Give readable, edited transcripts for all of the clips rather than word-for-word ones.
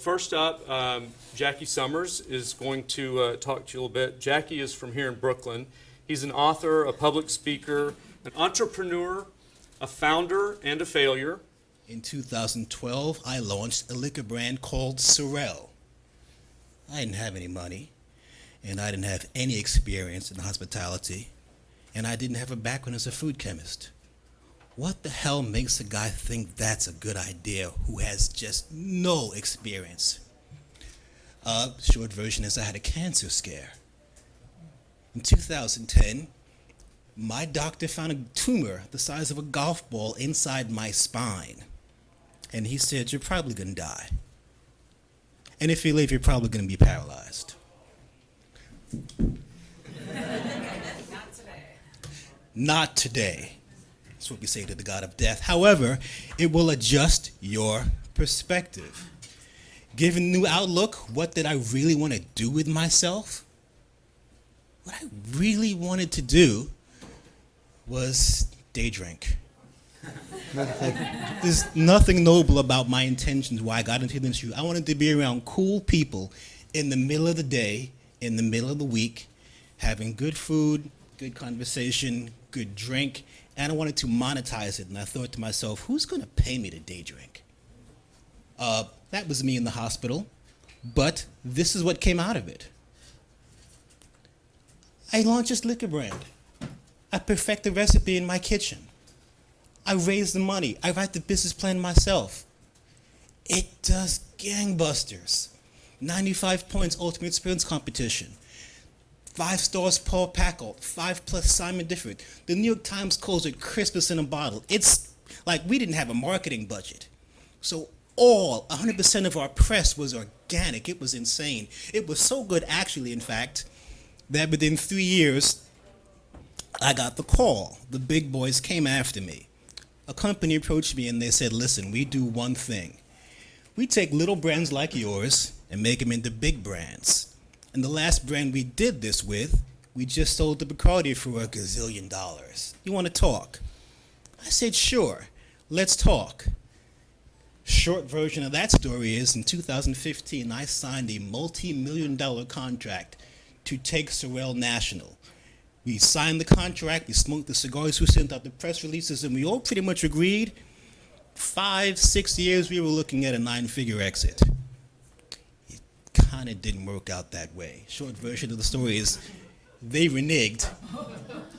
first up, Jackie Summers is going to talk to you a little bit. Jackie is from here in Brooklyn. He's an author, a public speaker, an entrepreneur, a founder, and a failure. In 2012, I launched a liquor brand called Sorrel. I didn't have any money, and I didn't have any experience in hospitality, and I didn't have a background as a food chemist. What the hell makes a guy think that's a good idea who has just no experience? Short version is I had a cancer scare. In 2010, my doctor found a tumor the size of a golf ball inside my spine. And he said, you're probably going to die. And if you live, you're probably going to be paralyzed. Not today. Not today. That's what we say to the God of death. However, it will adjust your perspective. Given a new outlook, what did I really want to do with myself? What I really wanted to do was day drink. There's nothing noble about my intentions, why I got into the industry. I wanted to be around cool people in the middle of the day, in the middle of the week, having good food, good conversation, good drink, and I wanted to monetize it. And I thought to myself, who's going to pay me to day drink? That was me in the hospital, but this is what came out of it. I launched this liquor brand. I perfect the recipe in my kitchen. I raise the money. I write the business plan myself. It does gangbusters. 95 points ultimate experience competition. 5 stars Paul Packold. 5+ Simon Difford. The New York Times calls it Christmas in a bottle. It's like we didn't have a marketing budget. So 100% of our press was organic. It was insane. It was so good, actually, in fact, that within 3 years, I got the call. The big boys came after me. A company approached me and they said, listen, we do one thing. We take little brands like yours and make them into big brands. And the last brand we did this with, we just sold to Bacardi for $1 gazillion. You want to talk? I said, sure, let's talk. Short version of that story is in 2015, I signed a multi-million-dollar contract to take Sorrel national. We signed the contract, we smoked the cigars, we sent out the press releases, and we all pretty much agreed 5-6 years we were looking at a 9-figure exit. It kind of didn't work out that way. Short version of the story is they reneged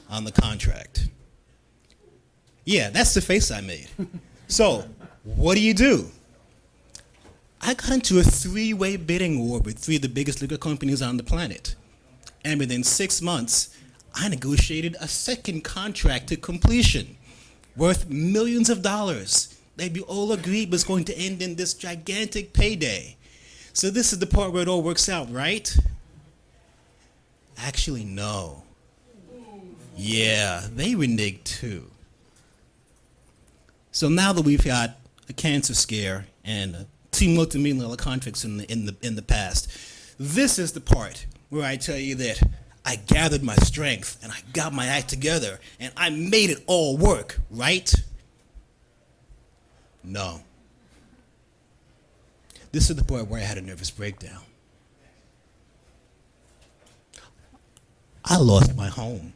on the contract. Yeah, that's the face I made. So, what do? I got into a 3-way bidding war with 3 of the biggest liquor companies on the planet. And within 6 months, I negotiated a second contract to completion worth millions of dollars that we all agreed was going to end in this gigantic payday. So this is the part where it all works out, right? Actually, no. Yeah, they reneged too. So now that we've got a cancer scare and 2 multi-million-dollar contracts in the past, this is the part where I tell you that I gathered my strength and I got my act together and I made it all work, right? No. This is the part where I had a nervous breakdown. I lost my home.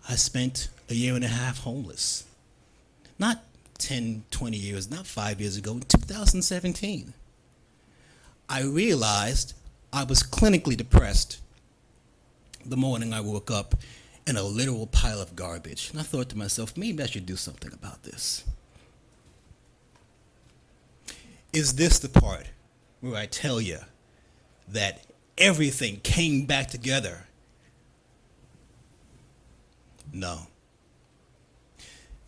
I spent a year and a half homeless. Not 10, 20 years, not 5 years ago, in 2017. I realized I was clinically depressed the morning I woke up in a literal pile of garbage. And I thought to myself, maybe I should do something about this. Is this the part where I tell you that everything came back together? No.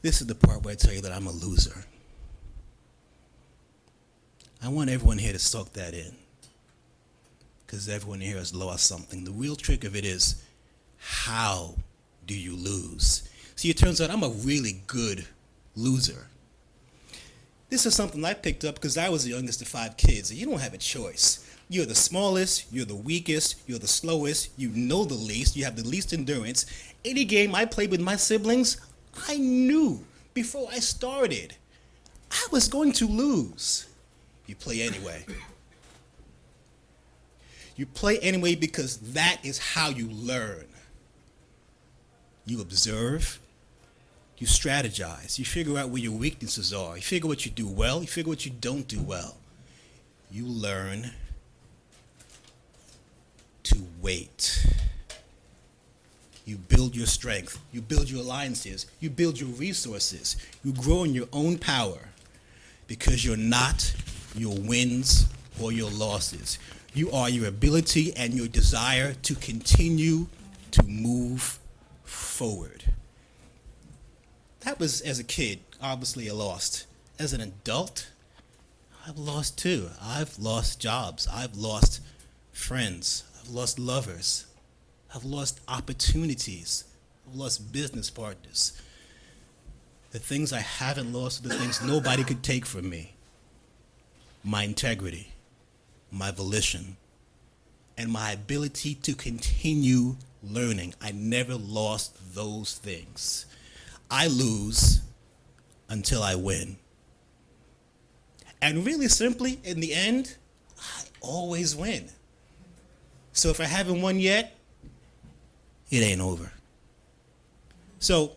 This is the part where I tell you that I'm a loser. I want everyone here to soak that in, because everyone here has lost something. The real trick of it is, how do you lose? See, it turns out I'm a really good loser. This is something I picked up because I was the youngest of 5 kids, and you don't have a choice. You're the smallest, you're the weakest, you're the slowest, you know the least, you have the least endurance. Any game I played with my siblings, I knew before I started I was going to lose. You play anyway. You play anyway because that is how you learn. You observe, you strategize, you figure out where your weaknesses are, you figure what you do well, you figure what you don't do well. You learn to wait. You build your strength, you build your alliances, you build your resources, you grow in your own power because you're not your wins or your losses. You are your ability and your desire to continue to move forward. That was, as a kid, obviously a loss. As an adult, I've lost too. I've lost jobs. I've lost friends. I've lost lovers. I've lost opportunities. I've lost business partners. The things I haven't lost are the things nobody could take from me. My integrity, my volition, and my ability to continue learning. I never lost those things. I lose until I win. And really simply, in the end, I always win. So if I haven't won yet, it ain't over. So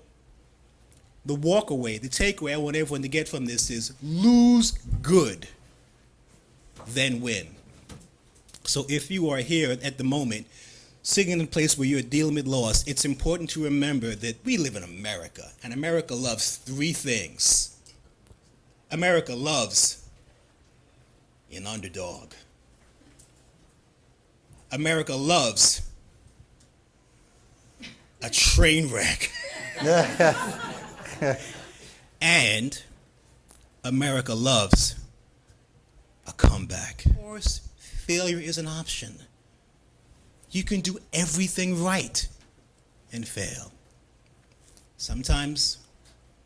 the walk away, the takeaway I want everyone to get from this is lose good, then win. So if you are here at the moment, sitting in a place where you're dealing with loss, it's important to remember that we live in America, and America loves three things. America loves an underdog. America loves a train wreck. And America loves a comeback. Of course, failure is an option. You can do everything right and fail. Sometimes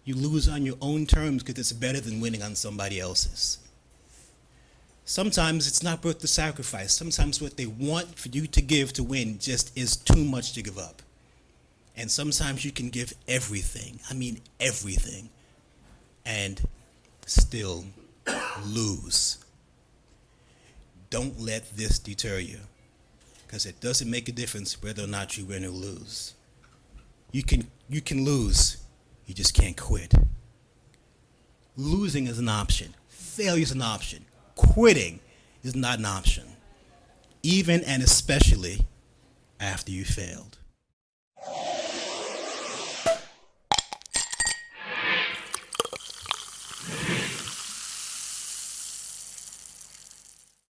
you lose on your own terms because it's better than winning on somebody else's. Sometimes it's not worth the sacrifice. Sometimes what they want for you to give to win just is too much to give up. And sometimes you can give everything, I mean everything, and still lose. Don't let this deter you, because it doesn't make a difference whether or not you win or lose. You can lose, you just can't quit. Losing is an option. Failure is an option. Quitting is not an option, even and especially after you failed.